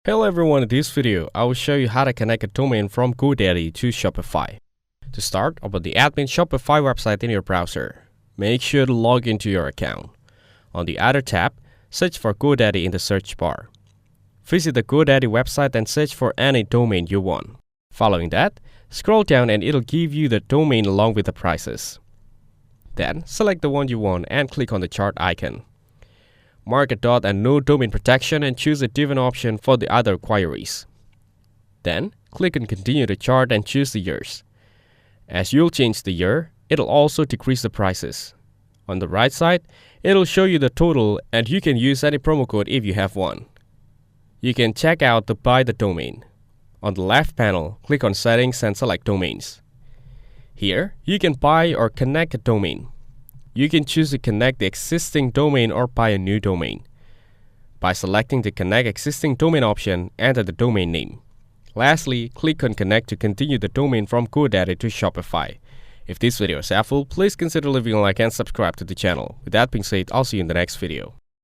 Hello everyone, in this video, I will show you how to connect a domain from Godaddy to Shopify. To start, open the admin Shopify website in your browser. Make sure to log into your account. On the Other tab, search for Godaddy in the search bar. Visit the Godaddy website and search for any domain you want. Following that, scroll down and it'll give you the domain along with the prices. Then, select the one you want and click on the chart icon. Mark a dot and no domain protection and choose a different option for the other queries. Then, click on Continue the chart and choose the years. As you'll change the year, it'll also decrease the prices. On the right side, it'll show you the total and you can use any promo code if you have one. You can check out to buy the domain. On the left panel, click on Settings and select Domains. Here, you can buy or connect a domain. You can choose to connect the existing domain or buy a new domain. By selecting the Connect Existing Domain option, enter the domain name. Lastly, click on Connect to continue the domain from Godaddy to Shopify. If this video is helpful, please consider leaving a like and subscribe to the channel. With that being said, I'll see you in the next video.